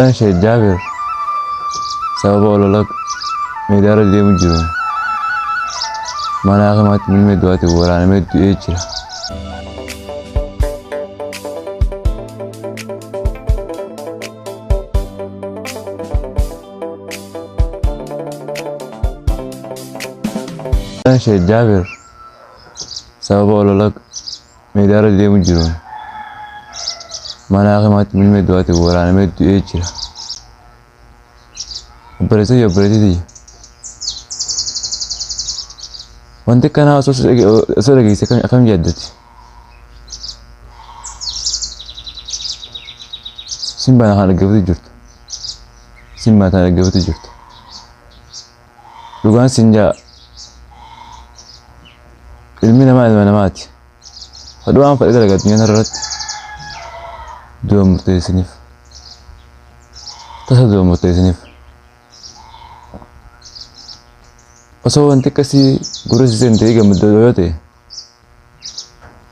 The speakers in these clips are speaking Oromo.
Sheikh Jabir sababa ololak meydara deemu jiro mana akhimat milme duwati warana med jira Sheikh Jabir sababa ololak meydara deemu jiro mana akhimat milme duwati warana med jira Berarti wanti kana osoo dhageesse akkam yaaddati simbaan kan dhaggeeffatu jirtu dhugaan sinjaa ilmi namaa ilma namaati fadhu waan fadhe dalagaa addunyaa irratti du'a murteessiniif tasa du'a murteessiniif osoo wanti akkasii gurra siiseen ta'ee gammaddoo yoo ta'e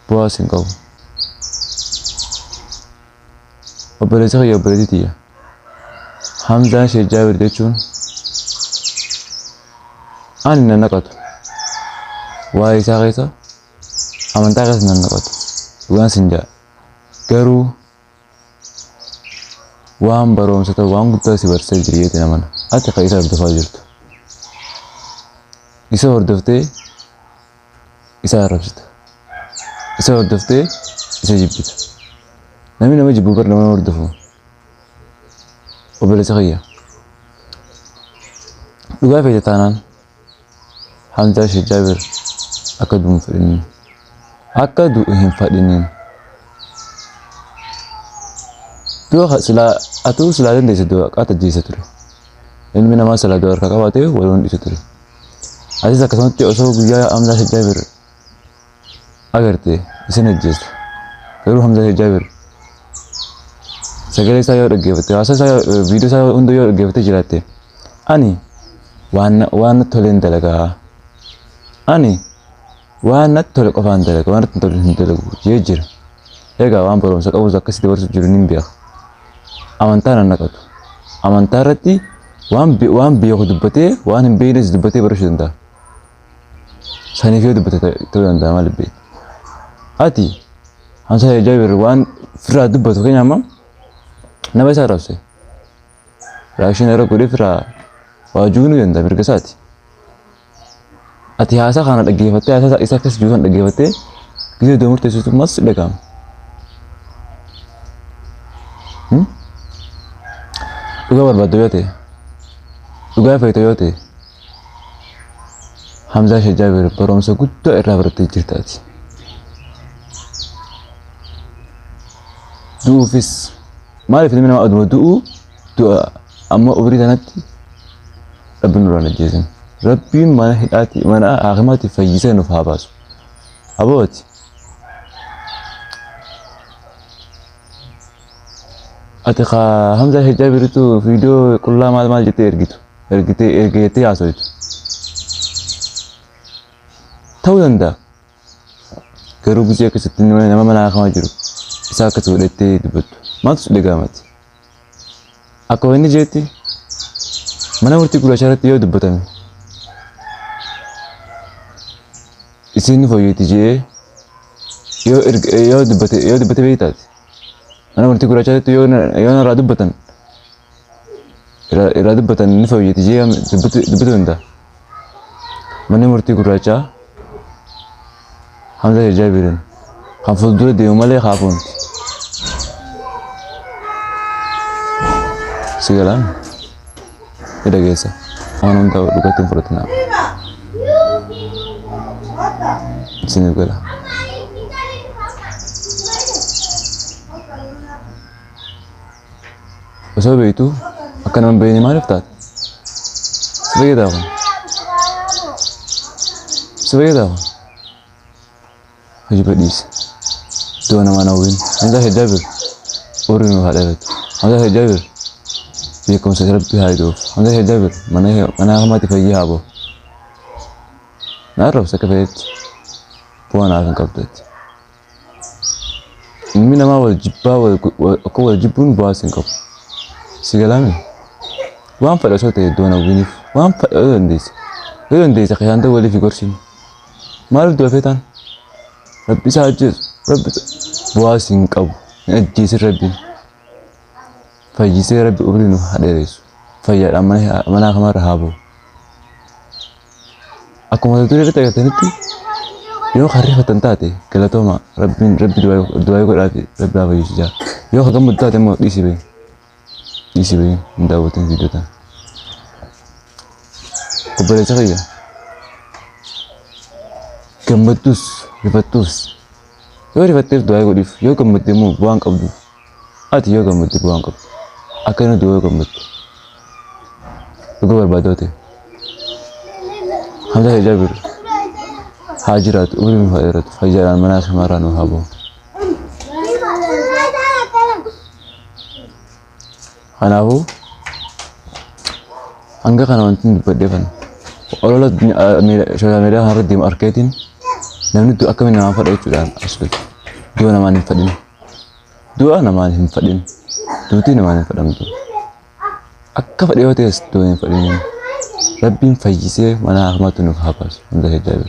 bu'aas hin qabu. Obboleessa kiyya obboleettii tiyya Hamzaan Sheikh Jabir jechuun ani nan naqatu waa'ee isaa keessa amantaa keessa nan naqatu dhugaan sinjaa garuu waan baroomsa ta'u waan guddaa si barsiisaa jira jettee namana ati akka isaa hordofaa jirtu. Isa hordoftee isa arrabsita isa hordoftee isa jibbita namni nama jibbu bar nama hordofu obboleessa kiyya dhugaa feete taanaan Hamzaa Sheikh Jabir akka du'u hin fadhinin du'a silaa dandeesse du'a qaata jiisa ture ilmi namaa silaa du'a harka qabaatee wal hundisa ture Aziz akkasumatti osoo guyyaa Hamzaa Sheikh Jabir agarte isin ajjeesta garuu Hamzaa Sheikh Jabir sagalee isaa yoo dhaggeeffatte haasa isaa viidiyoo isaa hunda yoo dhaggeeffatte jiraatte ani waan toleen dalagaa ani waan natti tole qofaan dalaga waan natti tole hin dalagu jee jira egaa waan baroomsa qabus akkasitti barsiisu jiru nin beeka amantaa nan naqatu amantaa irratti waan beeku dubbatee waan hin beeknes dubbatee barachuu danda'a saniif yoo dubbate ta'uu danda'a maal beeku ati Hamzaa Sheikh Jabir waan firaa dubbatu keenya amma nama isaa arrabse reakshinii irra godhee firaa waajuu ni danda'a mirga isaati ati haasaa kana dhaggeeffattee haasaa isaa keessa jiru kan dhaggeeffattee gisee du'a murteessitu mas dhagahama dhugaa barbaaddu yoo ta'e dhugaa feete yoo ta'e Hamzaa Sheikh Jabir baroomsa guddaa irraa barattee jirtaati. Du'uufis maaliif ilmi namaa aduma du'a amma umrii sanatti Rabbiin nurraa hin ajjeesin. Rabbiin mana hidhaatti mana akhimaatti fayyisee nuuf haa baasu. Abooti. Ati Hamzaa Sheikh Jabiritu viidiyoo qullaa maal jettee ergitee haasoitu. Ta'uu danda'a. Garuu gisee akkasitti nama mana akhimaa jiru isaa akkasii godhattee dubbattu. Maaltu si dhaga'amati? Akka wanni jeetti mana murtii gurraacha irratti yoo dubbatame isin fooyyeti jee yoo dubbate beektaati. Mana murtii gurraacha irratti yoo irraa dubbatan ni fooyyeti jee dubbatu danda'a. Manni murtii gurraachaa Hamzaa Sheikh Jabirin kan fuuldura deemu malee haafuun si galaan ni dhageessa waan hundaa dhugatti hin fudhatinaa isiniif gala. Osoo beektu akka nama beekne maaliif taate? Si fayyadaa kun? Si fayyadaa kun? Hojii badhiise. Du'a namaa hawwiin. Hamzaa Sheikh Jabir urrii nuuf haa dhalatu. Hamzaa Sheikh Jabir beekumsa Rabbii haa hiduuf. Hamzaa Sheikh Jabir mana akhimaatti fayyee haa bahu. Na arrabsa akka fe'etti bu'aa naaf hin qabdeetti. Ilmi namaa wal jibbuun bu'aas hin qabu. sigalame waan fadha sote doona winif waan fadha dandeessa khayanta wali fi gorsin maal do fetan rabbi saajis rabbi buasin qabu ajis rabbi fayyise rabbi ubrinu haderesu fayyada mana khamar habo akuma dure tagatanitti yo kharifatan taate kalatoma rabbi duwaay ko dhaati rabbi fayyisa yo khagam taate mo disibe ndawotin video tan Kembali saya, kembetus, rifatus. Yo rifatus doa ko dif, yo kembetimu buang kabdu. Ati yo kembeti buang kabdu. Akan doa kembet. Tugu berbadote. Hamzah Jabir. Hajirat, ubrim hadirat, fajaran manas maranu habo. Anahu, angga kana wantin berdepan. Orang social media harus di marketing, dan itu akan menambah itu dan asli. Dua nama ni fadin, dua nama ni fadin, dua ti nama ni fadam tu. Akka fadin waktu itu dua ni fadin. Rabbin fajise mana ahmatun habas, anda hejab.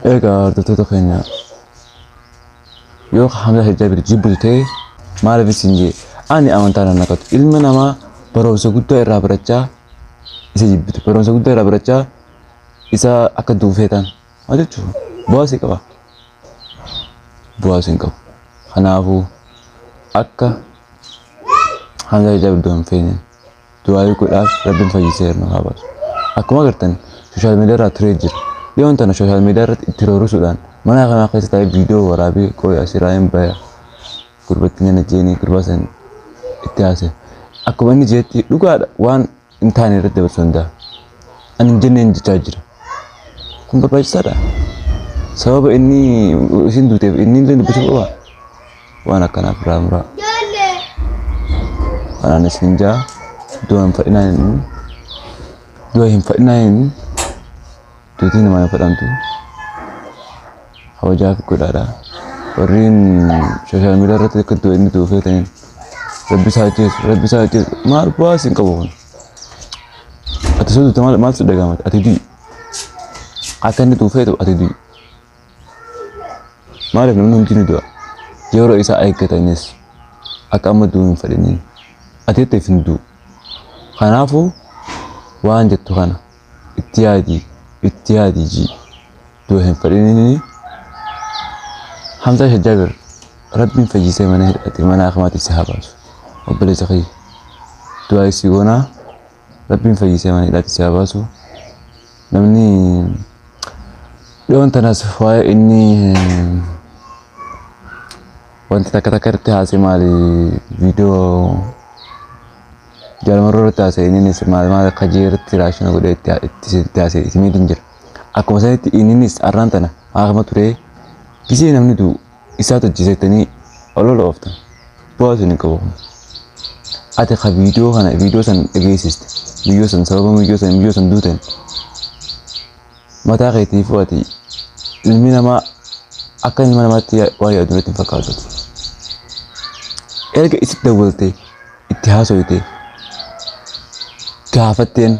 Ega tu kenya. Yo hamzah hejab jibul te, malah visinje. Ani amantara nakat ilmu nama. Barumsa guddaa irraa barachaa isa jibbite barumsa guddaa irraa barachaa isa akka duufeetan maal jechuun bu'aas qaba bu'aas hin qabu kanaafuu akka Hamzaa Hijab iddoo hin feene du'aa godhaaf rabbiin fayyisee nu haa baasu akkuma agartan sooshaal miidiyaa irraa turee jira dhiyoon tana sooshaal miidiyaa irratti itti roorisuudhaan mana kanaa keessa taa'ee viidiyoo waraabee qooyaa siraa hin baya gurbatti nyana jeenii gurbaasan itti haasee akkuma inni jeetti dhugaadha waan hin taane irratti dabarsuu danda'a. Ani hin jenneen jechaa jira. Kun barbaachisaadha. Sababa inni isin duuteef inni illee dubbisuu qaba. Waan akkanaaf irraa muraa. Waan anis hin jaa du'a hin fadhinaan duutii namaa hin fadhamtu. Hawajaaf godhaadha. Warreen sooshaal miidiyaa irratti akka du'a inni duufee ta'in Rabbi saajis maal bu'aas hin qabu kun ati soduuta maal su dhagaamate ati du'i akka inni duufeetu ati du'i maaliif namni hundi ni du'a yeroo isaa eeggatanis akka amma du'u hin fadhiniin ati jetteef hin du'u kanaafuu waan jettu kana itti yaadii jii du'a hin fadhiniin Hamzaa Hijab Rabbiin fayyisee mana hidhate mana akhimaatti si haa baasu obboleessa kee du'aa isii goonaa Rabbiin fayyisee mana hidhate si haa baasu namni dhiyoon tanas waa'ee inni wanti takka irratti haasee maali viidiyoo jaalmarroo irratti haasee innis maal akka jeeratti raashina godhee itti haasee itti miidhin jira akkuma sanitti innis arraan tana haakama turee gisee namni du'u isaa hojjeteetanii olola ooftan bu'aas hin qabu ati ka viidiyoo san dhageessiste biyyoo san sababa biyyoo san duutan mataa keetiif ati ilmi namaa akka ilma namaatti waa yaadu irratti hin fakkaatu erga itti dawwalte itti haasoyte gaafatteen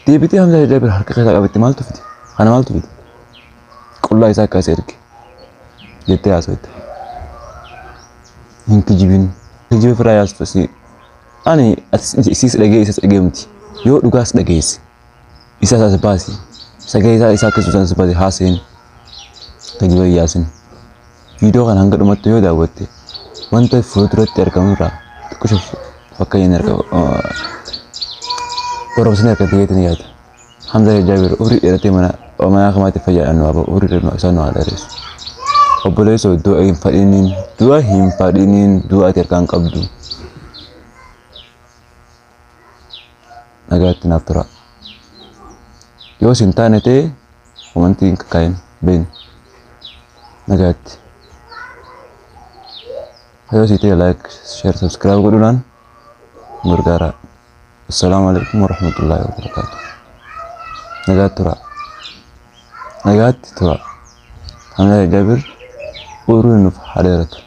deebitee Hamzaa Hijab harka keessaa qabatti maaltu fide kana maaltu fide qullaa isaa akkas erge jettee haasoyte hin kijibe firaa yaastasi ani isiis dhagee isas dhageemti yoo dhugaas dhageesse isa isaas baasi sagalee isaa akkasumas baasi haaseen kijiba yaasin viidiyoo kana hanga dhumatti yoo daawwatte wanta fuulduratti argamu irraa xiqqoo fakkayyeen argama borobsanii argate yeetiin yaada Hamzaa Hijab umrii dheeratee mana akhimaatti fayyadhan nu umrii dheeraa isaa nu haa dheeressu obboleessoo du'a hin fadhiniin du'a ati harkaan qabdu nagaatti naaf tura yoo sin taane ta'e humantii hin kakaayin beeni nagaatti yoo si ta'e like share subscribe godhuudhaan gargaara assalaamu alaikum warahmatullaahi wabarakaatuh nagaatti tura Hamzaa Hijab uruu nuuf haa dheeratu